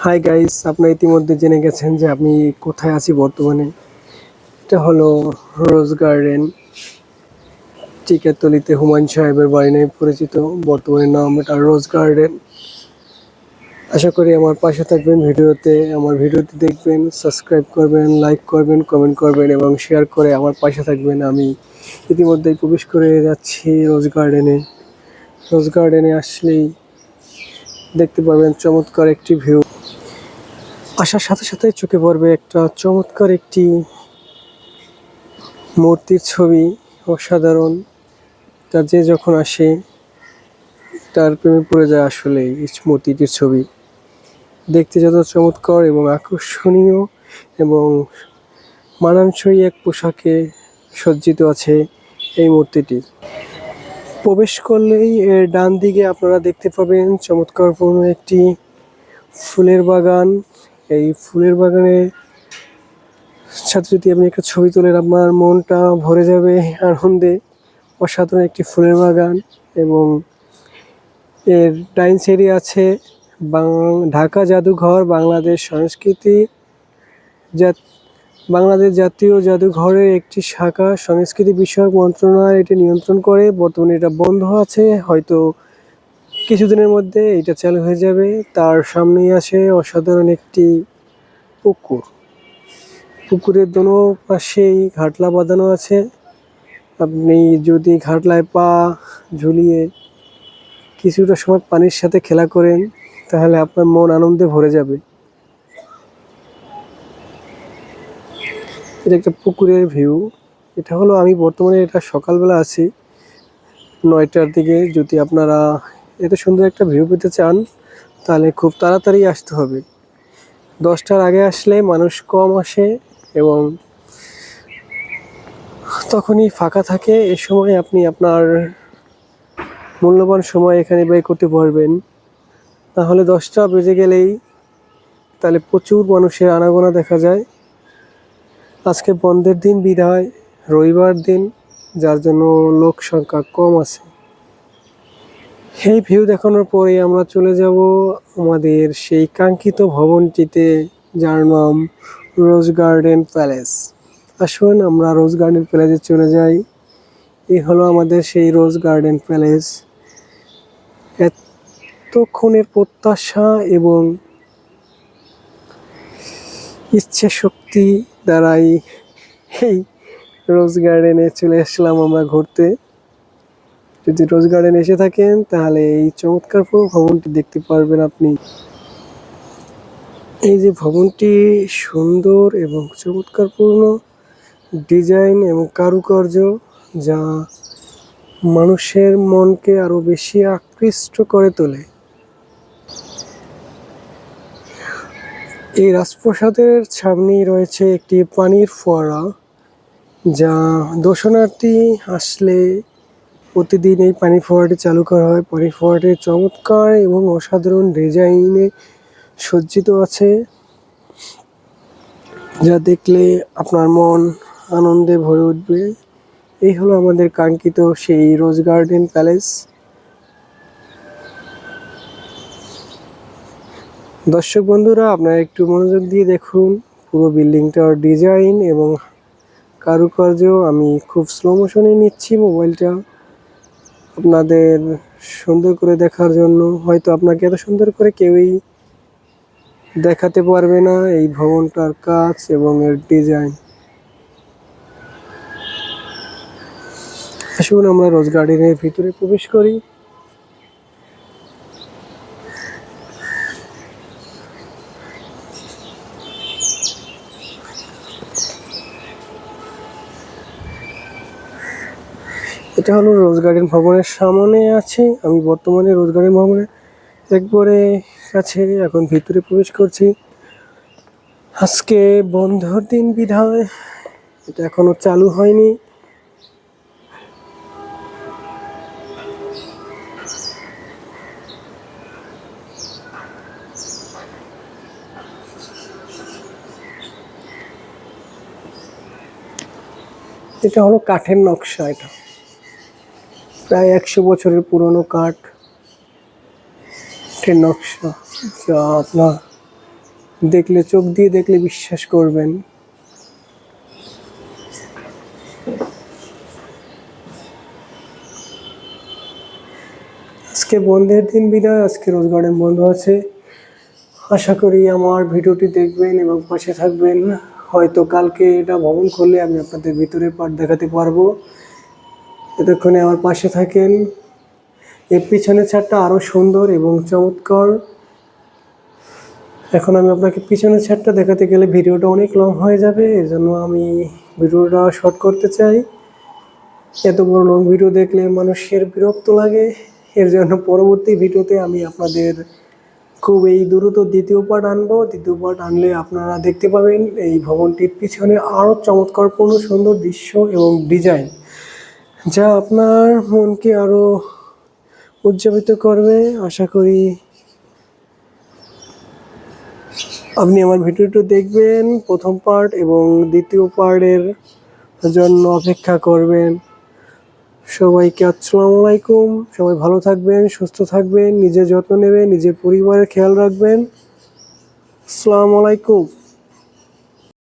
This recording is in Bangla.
হাই গাইস, আপনারা ইতিমধ্যে জেনে গেছেন যে আমি কোথায় আছি বর্তমানে। এটা হলো রোজ গার্ডেন, টিকাতলিতে হুমায়ুন সাহেবের বাড়ি নামে পরিচিত। বর্তমানে নাম এটা রোজ গার্ডেন। আশা করি আমার পাশে থাকবেন ভিডিওতে, আমার ভিডিওটি দেখবেন, সাবস্ক্রাইব করবেন, লাইক করবেন, কমেন্ট করবেন এবং শেয়ার করে আমার পাশে থাকবেন। আমি ইতিমধ্যেই প্রবেশ করে যাচ্ছি রোজ গার্ডেনে। রোজ গার্ডেনে আসলেই দেখতে পাবেন চমৎকার একটি ভিউ। আসার সাথে সাথে চোখে পড়বে একটা চমৎকার একটি মূর্তির ছবি। অসাধারণ। তা যে যখন আসে তার প্রেমে পড়ে যায় আসলে এই মূর্তিটির ছবি। দেখতে যত চমৎকার এবং আকর্ষণীয় এবং মানানসই এক পোশাকে সজ্জিত আছে এই মূর্তিটি। প্রবেশ করলেই এর ডান দিকে আপনারা দেখতে পাবেন চমৎকারপূর্ণ একটি ফুলের বাগান। এই ফুলের বাগানে সাথে যদি আপনি একটা ছবি তোলেন আপনার মনটা ভরে যাবে আনন্দে। অসাধারণ একটি ফুলের বাগান এবং এর ডাইন সাইডে আছে ঢাকা জাদুঘর, বাংলাদেশ বাংলাদেশ জাতীয় জাদুঘরের একটি শাখা। সংস্কৃতি বিষয়ক মন্ত্রণালয় এটি নিয়ন্ত্রণ করে। বর্তমানে এটা বন্ধ আছে, হয়তো কিছুদিনের মধ্যে এটা চালু হয়ে যাবে। তার সামনেই আছে অসাধারণ একটি পুকুর। পুকুরের দোনো পাশেই ঘাটলা বাঁধানো আছে। আপনি যদি ঘাটলায় পা ঝুলিয়ে কিছুটা সময় পানির সাথে খেলা করেন তাহলে আপনার মন আনন্দে ভরে যাবে। এটা একটা পুকুরের ভিউ। এটা হলো আমি বর্তমানে এটা সকালবেলা আছি 9টার দিকে। যদি আপনারা এত সুন্দর একটা ভিউ পেতে চান তাহলে খুব তাড়াতাড়ি আসতে হবে। 10টার আগে আসলে মানুষ কম আসে এবং তখনই ফাঁকা থাকে। এ সময় আপনি আপনার মূল্যবান সময় এখানে ব্যয় করতে পারবেন। তাহলে 10টা বেজে গেলেই তাহলে প্রচুর মানুষের আনাগোনা দেখা যায়। আজকে বন্ধের দিন বিধায় রবিবার দিন, যার জন্য লোক সংখ্যা কম আছে। এই ভিউ দেখানোর পরে আমরা চলে যাব আমাদের সেই কাঙ্ক্ষিত ভবনটিতে, যার নাম রোজ গার্ডেন প্যালেস। আসুন আমরা রোজ গার্ডেন প্যালেসে চলে যাই। এই হলো আমাদের সেই রোজ গার্ডেন প্যালেস। এতক্ষণের প্রত্যাশা এবং ইচ্ছে শক্তি দ্বারাই এই রোজ গার্ডেনে চলে আসলাম আমরা ঘুরতে। যদি রোজ গার্ডেন এসে থাকেন তাহলে এই চমৎকার পুরো ভবনটি দেখতে পারবেন আপনি। এই যে ভবনটি সুন্দর এবং চমৎকারপূর্ণ ডিজাইন এবং কারুকার্য, যা মানুষের মনকে আরো বেশি আকৃষ্ট করে তোলে। এই রাজপ্রাসাদের সামনেই রয়েছে একটি পানির ফোয়ারা, যা দর্শনার্থী আসলে প্রতিদিন এই পানি ফোয়ারাটি চালু করা হয়। পানি ফোয়ারাটি চমৎকার এবং অসাধারণ ডিজাইনে সজ্জিত আছে, যা দেখলে আপনার মন আনন্দে ভরে উঠবে। এই হলো আমাদের কাঙ্ক্ষিত সেই রোজ গার্ডেন প্যালেস। দর্শক বন্ধুরা, আপনারা একটু মনোযোগ দিয়ে দেখুন পুরো বিল্ডিংটার ডিজাইন এবং কারুকার্য। আমি খুব স্লো মোশনে নিচ্ছি মোবাইলটা আপনাদের সুন্দর করে দেখার জন্য। হয়তো আপনাকে এত সুন্দর করে কেউই দেখাতে পারবে না এই ভবনটার কাজ এবং এর ডিজাইন। আসুন আমরা রোজ গার্ডেনের ভিতরে প্রবেশ করি। এটা হলো রোজ গার্ডেন ভবনের সামনে আছে। আমি বর্তমানে রোজ গার্ডেন ভবনের একবারে কাছে এখন ভিতরে প্রবেশ করছি। আজকে বন্ধর দিন বিধায় এটা এখনো চালু হয়নি। এটা হলো কাঠের নকশা। এটা প্রায় 100 বছরের পুরনো কাঠের নকশা, যা আপনার দেখলে, চোখ দিয়ে দেখলে বিশ্বাস করবেন। আজকে বন্ধের দিন বিদায়, আজকে রোজ গার্ডেন বন্ধ আছে। আশা করি আমার ভিডিওটি দেখবেন এবং পাশে থাকবেন। হয়তো কালকে এটা ভ্রমণ করলে আমি আপনাদের ভিতরের পার্ট দেখাতে পারবো। এতক্ষণে আমার পাশে থাকেন। এর পিছনের ছাদটা আরও সুন্দর এবং চমৎকার। এখন আমি আপনাকে পিছনের ছাদটা দেখাতে গেলে ভিডিওটা অনেক লং হয়ে যাবে, এর জন্য আমি ভিডিওটা শর্ট করতে চাই। এত বড় লং ভিডিও দেখলে মানুষের বিরক্ত লাগে, এর জন্য পরবর্তী ভিডিওতে আমি আপনাদের খুব এই দ্রুত দ্বিতীয় পার্ট আনবো। দ্বিতীয় পার্ট আনলে আপনারা দেখতে পাবেন এই ভবনটির পিছনে আরও চমৎকারপূর্ণ সুন্দর দৃশ্য এবং ডিজাইন, যা আপনার মনকে আরও উজ্জীবিত করবে। আশা করি আপনি আমার ভিডিওটি দেখবেন, প্রথম পার্ট এবং দ্বিতীয় পার্টের জন্য অপেক্ষা করবেন। সবাইকে আসসালামু আলাইকুম। সবাই ভালো থাকবেন, সুস্থ থাকবেন, নিজের যত্ন নেবেন, নিজের পরিবারের খেয়াল রাখবেন। আসসালামু আলাইকুম।